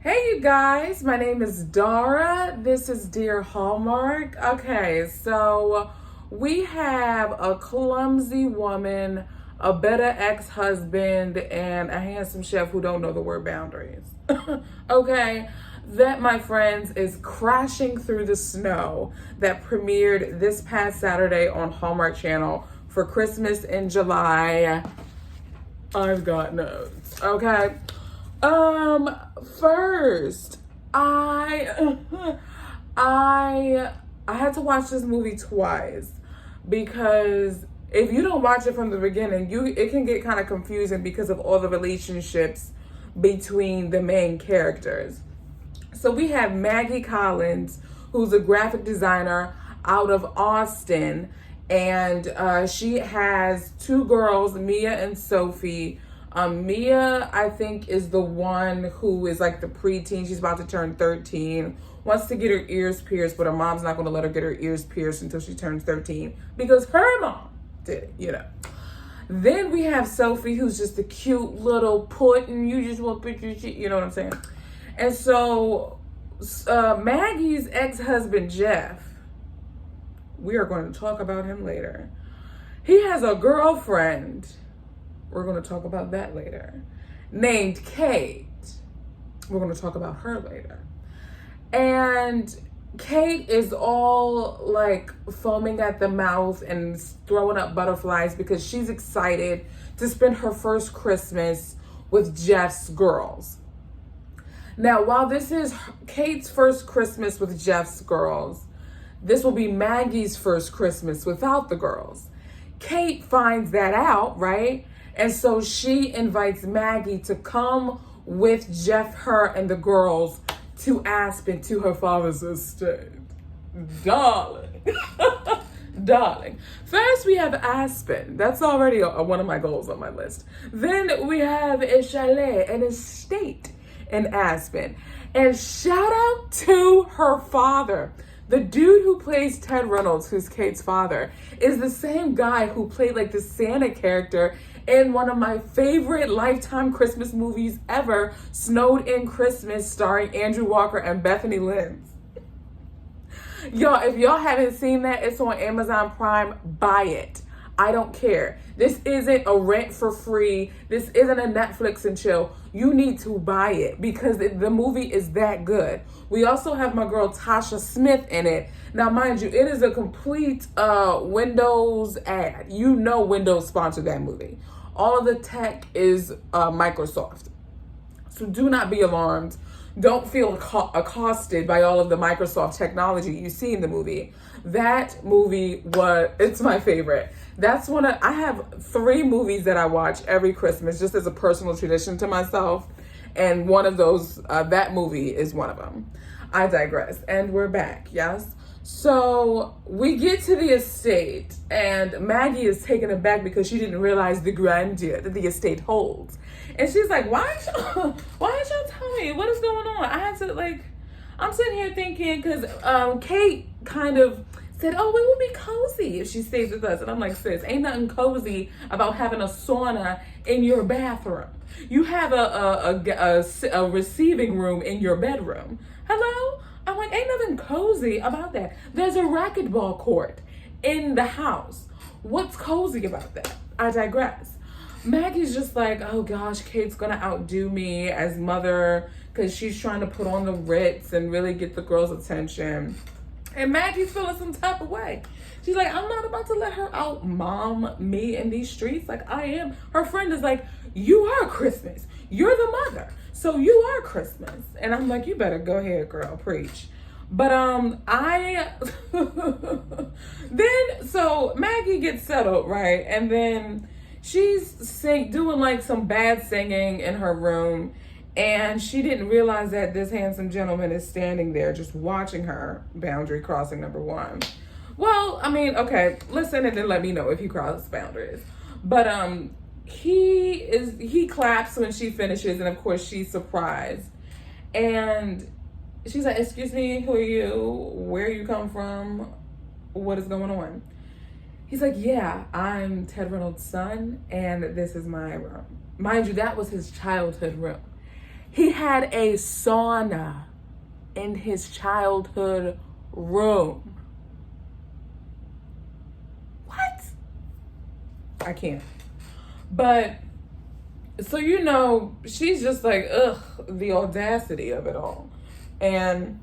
Hey you guys, my name is Dara. This is Dear Hallmark. Okay, so we have a clumsy woman, a better ex-husband, and a handsome chef who don't know the word boundaries. Okay, that, my friends, is Crashing Through the Snow that premiered this past Saturday on Hallmark Channel for Christmas in July. I've got notes. Okay. First, I had to watch this movie twice because if you don't watch it from the beginning, it can get kind of confusing because of all the relationships between the main characters. So we have Maggie Collins, who's a graphic designer out of Austin, and she has two girls, Mia and Sophie. Mia, I think, is the one who is like the preteen. She's about to turn 13, wants to get her ears pierced, but her mom's not going to let her get her ears pierced until she turns 13 because her mom did it. Then we have Sophie, who's just a cute little pudding. You just want pictures, you know what I'm saying? And so Maggie's ex-husband, Jeff, we are going to talk about him later. He has a girlfriend. We're going to talk about that later. Named Kate. We're going to talk about her later. And Kate is all like foaming at the mouth and throwing up butterflies because she's excited to spend her first Christmas with Jeff's girls. Now, while this is Kate's first Christmas with Jeff's girls, this will be Maggie's first Christmas without the girls. Kate finds that out, right? And so she invites Maggie to come with Jeff, her, and the girls to Aspen, to her father's estate. Darling. Darling. First, we have Aspen. That's already one of my goals on my list. Then we have a chalet, an estate in Aspen. And shout out to her father. The dude who plays Ted Reynolds, who's Kate's father, is the same guy who played like the Santa character in one of my favorite Lifetime Christmas movies ever, Snowed in Christmas, starring Andrew Walker and Bethany Lynn. Y'all, if y'all haven't seen that, it's on Amazon Prime. Buy it. I don't care. This isn't a rent for free. This isn't a Netflix and chill. You need to buy it because the movie is that good. We also have my girl Tasha Smith in it. Now, mind you, it is a complete Windows ad. You know Windows sponsored that movie. All of the tech is Microsoft. So do not be alarmed. Don't feel accosted by all of the Microsoft technology you see in the movie. That movie it's my favorite. I have 3 movies that I watch every Christmas just as a personal tradition to myself. And one of those, that movie is one of them. I digress. And we're back, yes? So we get to the estate and Maggie is taken aback because she didn't realize the grandeur that the estate holds. And she's like, why didn't y'all tell me? What is going on? I had to I'm sitting here thinking, because Kate kind of said, oh, it would be cozy if she stays with us. And I'm like, sis, ain't nothing cozy about having a sauna in your bathroom. You have a receiving room in your bedroom. Hello? I'm like, ain't nothing cozy about that. There's a racquetball court in the house. What's cozy about that? I digress. Maggie's just like, oh gosh, Kate's gonna outdo me as mother because she's trying to put on the Ritz and really get the girls' attention. And Maggie's feeling some type of way. She's like, I'm not about to let her out mom me in these streets like I am. Her friend is like, you are Christmas. You're the mother. So you are Christmas. And I'm like, you better go ahead, girl, preach. But so Maggie gets settled, right? And then she's doing like some bad singing in her room. And she didn't realize that this handsome gentleman is standing there just watching her. Boundary crossing number 1. Well, I mean, okay, listen and then let me know if you cross boundaries. But he claps when she finishes, and of course she's surprised. And she's like, excuse me, who are you? Where you come from? What is going on? He's like, yeah, I'm Ted Reynolds' son, and this is my room. Mind you, that was his childhood room. He had a sauna in his childhood room. What? I can't. But, so, you know, she's just like, ugh, the audacity of it all. And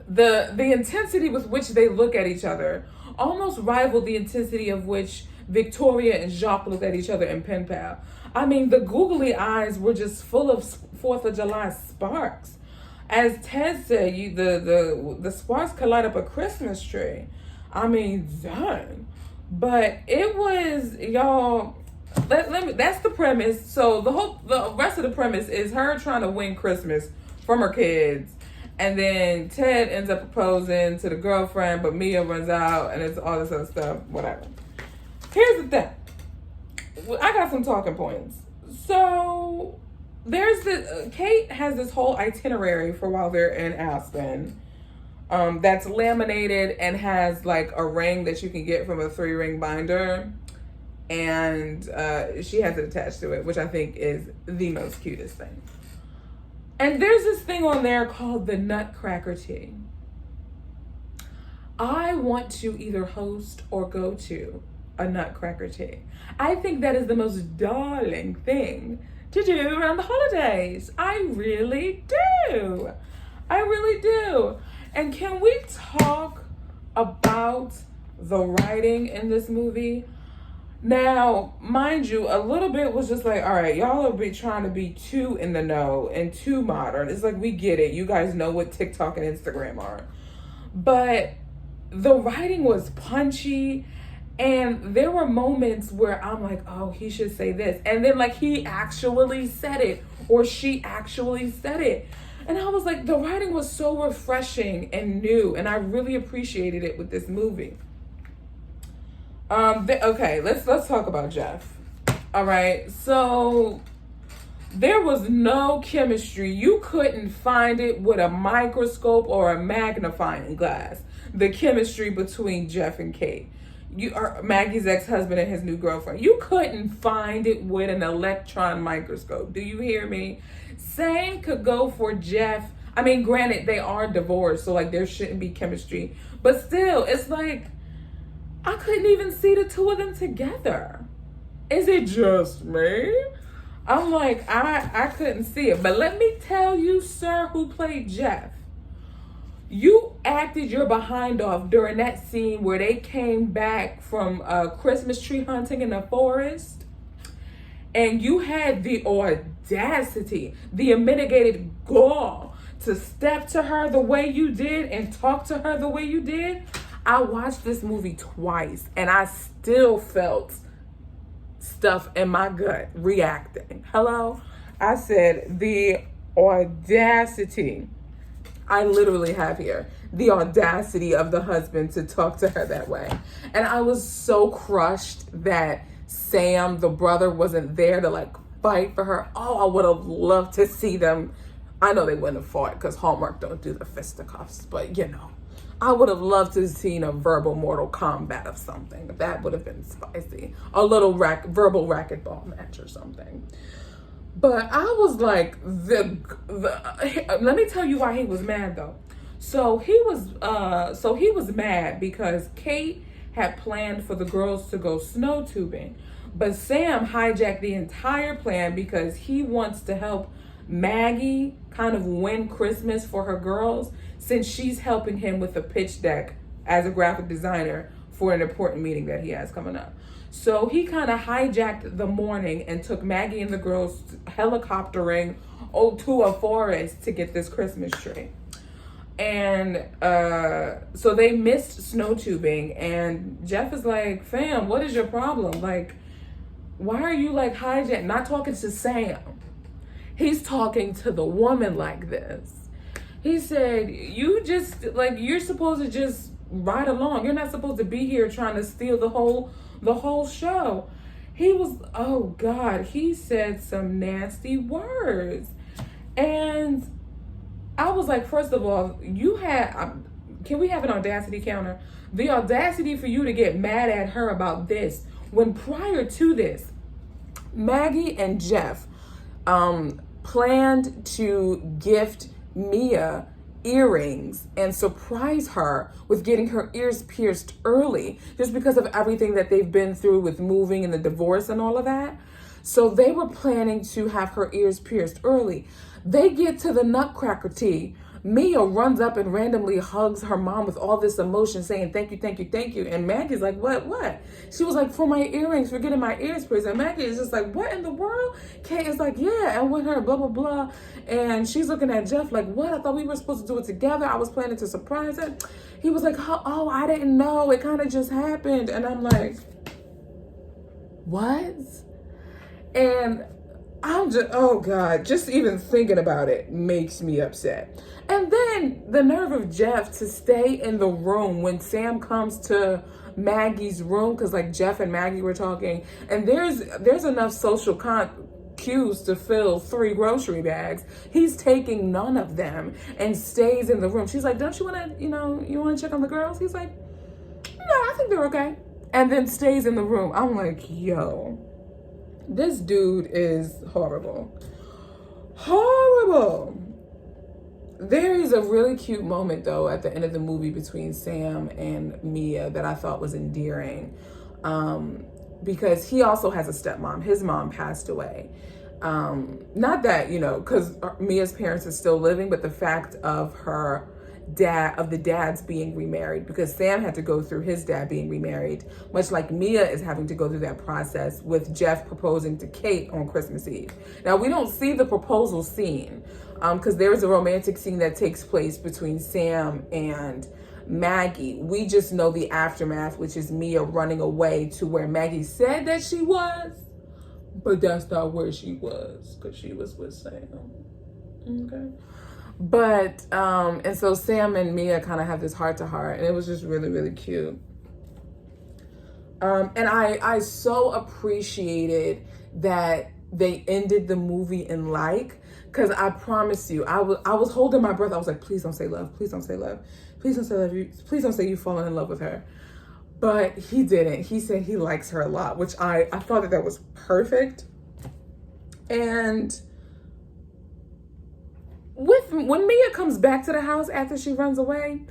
the intensity with which they look at each other almost rivaled the intensity of which Victoria and Jacques looked at each other in Pen Pal. I mean, the googly eyes were just full of 4th of July sparks. As Ted said, the sparks could light up a Christmas tree. I mean, done. But it was, y'all, that's the premise. So the rest of the premise is her trying to win Christmas from her kids. And then Ted ends up proposing to the girlfriend, but Mia runs out, and it's all this other stuff, whatever. Here's the thing. I got some talking points. So there's Kate has this whole itinerary for while they're in Aspen, that's laminated and has like a ring that you can get from a 3-ring binder, and she has it attached to it, which I think is the most cutest thing. And there's this thing on there called the Nutcracker Tea. I want to either host or go to a Nutcracker Tea. I think that is the most darling thing to do around the holidays. I really do. I really do. And can we talk about the writing in this movie? Now, mind you, a little bit was just like, all right, y'all are trying to be too in the know and too modern. It's like, we get it. You guys know what TikTok and Instagram are. But the writing was punchy, and there were moments where I'm like, oh, he should say this. And then, like, he actually said it, or she actually said it. And I was like, the writing was so refreshing and new, and I really appreciated it with this movie. Okay, let's talk about Jeff. All right, so there was no chemistry. You couldn't find it with a microscope or a magnifying glass. The chemistry between Jeff and Kate, Maggie's ex-husband and his new girlfriend. You couldn't find it with an electron microscope. Do you hear me? Same could go for Jeff. I mean, granted, they are divorced, so like there shouldn't be chemistry, but still, it's like, I couldn't even see the two of them together. Is it just me? I'm like, I couldn't see it. But let me tell you, sir, who played Jeff. You acted your behind off during that scene where they came back from Christmas tree hunting in the forest. And you had the audacity, the unmitigated gall to step to her the way you did and talk to her the way you did. I watched this movie twice, and I still felt stuff in my gut reacting. Hello? I said the audacity. I literally have here the audacity of the husband to talk to her that way. And I was so crushed that Sam, the brother, wasn't there to like fight for her. Oh, I would have loved to see them. I know they wouldn't have fought because Hallmark don't do the fisticuffs, but you know. I would have loved to have seen a verbal Mortal Kombat of something. That would have been spicy. A little verbal racquetball match or something. But I was like, let me tell you why he was mad though. So he was mad because Kate had planned for the girls to go snow tubing, but Sam hijacked the entire plan because he wants to help Maggie kind of win Christmas for her girls, since she's helping him with a pitch deck as a graphic designer for an important meeting that he has coming up. So he kind of hijacked the morning and took Maggie and the girls helicoptering to a forest to get this Christmas tree. And so they missed snow tubing, and Jeff is like, fam, what is your problem? Like, why are you like hijacking? Not talking to Sam. He's talking to the woman like this. He said, you just, like, you're supposed to just ride along. You're not supposed to be here trying to steal the whole show. He was, oh God, he said some nasty words. And I was like, first of all, can we have an audacity counter? The audacity for you to get mad at her about this, when prior to this, Maggie and Jeff planned to gift Mia earrings and surprise her with getting her ears pierced early, just because of everything that they've been through with moving and the divorce and all of that. So they were planning to have her ears pierced early. They get to the Nutcracker tea. Mia runs up and randomly hugs her mom with all this emotion, saying, thank you, thank you, thank you. And Maggie's like, what? She was like, for my earrings, for getting my ears pierced. And Maggie is just like, what in the world? Kate is like, yeah, and with her, blah, blah, blah. And she's looking at Jeff like, what? I thought we were supposed to do it together. I was planning to surprise her. He was like, oh, I didn't know. It kind of just happened. And I'm like, what? And I'm just, oh God, just even thinking about it makes me upset. And then the nerve of Jeff to stay in the room when Sam comes to Maggie's room, because like Jeff and Maggie were talking, and there's enough social cues to fill 3 grocery bags. He's taking none of them and stays in the room. She's like, don't you want to, you want to check on the girls? He's like, no, I think they're okay. And then stays in the room. I'm like, yo, this dude is horrible. Horrible. There is a really cute moment, though, at the end of the movie between Sam and Mia that I thought was endearing. Because he also has a stepmom. His mom passed away. Not that, because Mia's parents are still living, but the fact of the dads being remarried, because Sam had to go through his dad being remarried, much like Mia is having to go through that process with Jeff proposing to Kate on Christmas Eve. Now, we don't see the proposal scene, because there is a romantic scene that takes place between Sam and Maggie. We just know the aftermath, which is Mia running away to where Maggie said that she was, but that's not where she was, because she was with Sam. Okay. But, and so Sam and Mia kind of have this heart to heart, and it was just really, really cute. And I so appreciated that they ended the in because I promise you, I was holding my breath. I was like, please don't say love. Please don't say love. Please don't say love. Please don't say you've fallen in love with her. But he didn't. He said he likes her a lot, which I thought that was perfect. And when Mia comes back to the house after she runs away,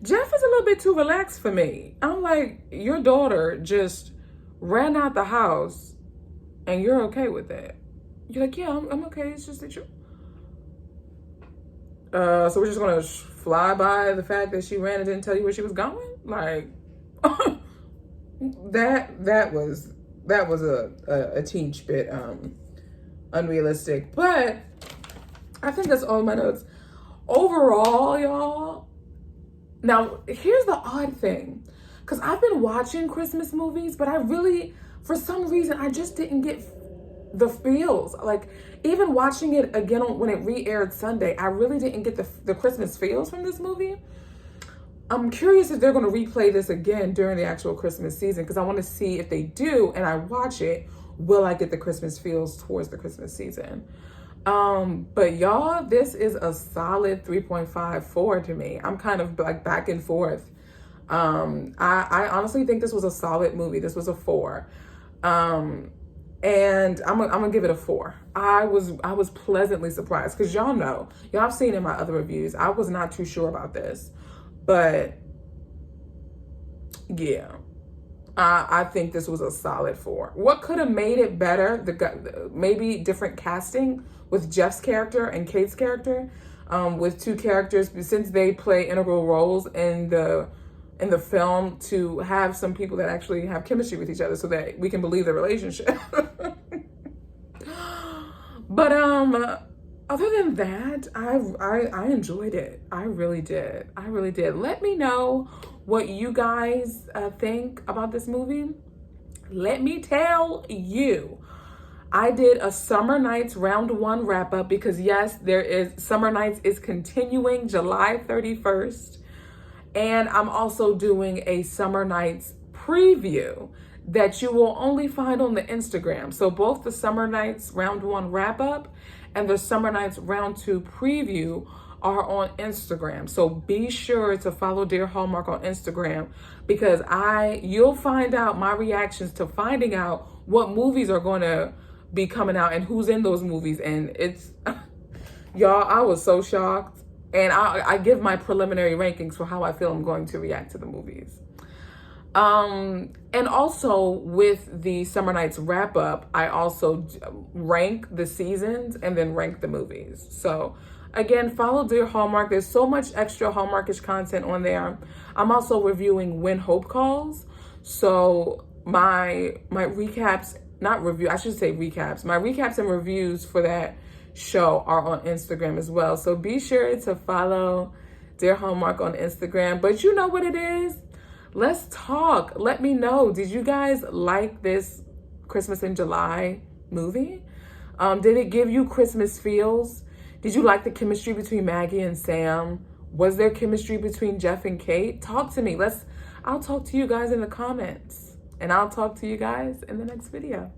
Jeff is a little bit too relaxed for me. I'm like, your daughter just ran out the house and you're okay with that. You're like, yeah, I'm okay. It's just that you. So we're just gonna fly by the fact that she ran and didn't tell you where she was going? Like, that was a teeny bit unrealistic. But I think that's all my notes. Overall, y'all. Now, here's the odd thing. Because I've been watching Christmas movies, but I really, for some reason, I just didn't get the feels. Like, even watching it again when it re-aired Sunday, I really didn't get the Christmas feels from this movie. I'm curious if they're going to replay this again during the actual Christmas season, because I want to see if they do, and I watch it, will I get the Christmas feels towards the Christmas season? But y'all, this is a solid 3.54 to me. I'm kind of like back and forth. I honestly think this was a solid movie. This was a 4. And I'm gonna give it a 4. I was pleasantly surprised, because y'all have seen in my other reviews, I was not too sure about this, but yeah, I think this was a solid 4. What could have made it better? Maybe different casting with Jeff's character and Kate's character, with 2 characters, since they play integral roles in the film, to have some people that actually have chemistry with each other so that we can believe the relationship. But other than that, I enjoyed it. I really did. Let me know what you guys think about this movie. Let me tell you, I did a Summer Nights Round 1 wrap up, because yes, Summer Nights is continuing July 31st. And I'm also doing a Summer Nights preview that you will only find on the Instagram. So both the Summer Nights Round 1 wrap up and the Summer Nights Round 2 preview are on Instagram. So be sure to follow Dear Hallmark on Instagram, because you'll find out my reactions to finding out what movies are going to be coming out and who's in those movies. And it's, y'all, I was so shocked. And I give my preliminary rankings for how I feel I'm going to react to the movies. And also with the Summer Nights wrap up, I also rank the seasons and then rank the movies. So again, follow Dear Hallmark. There's so much extra Hallmarkish content on there. I'm also reviewing When Hope Calls. So my recaps, not review, I should say recaps. My recaps and reviews for that show are on Instagram as well. So be sure to follow Dear Hallmark on Instagram. But you know what it is? Let's talk. Let me know. Did you guys like this Christmas in July movie? Did it give you Christmas feels? Did you like the chemistry between Maggie and Sam? Was there chemistry between Jeff and Kate? Talk to me. I'll talk to you guys in the comments. And I'll talk to you guys in the next video.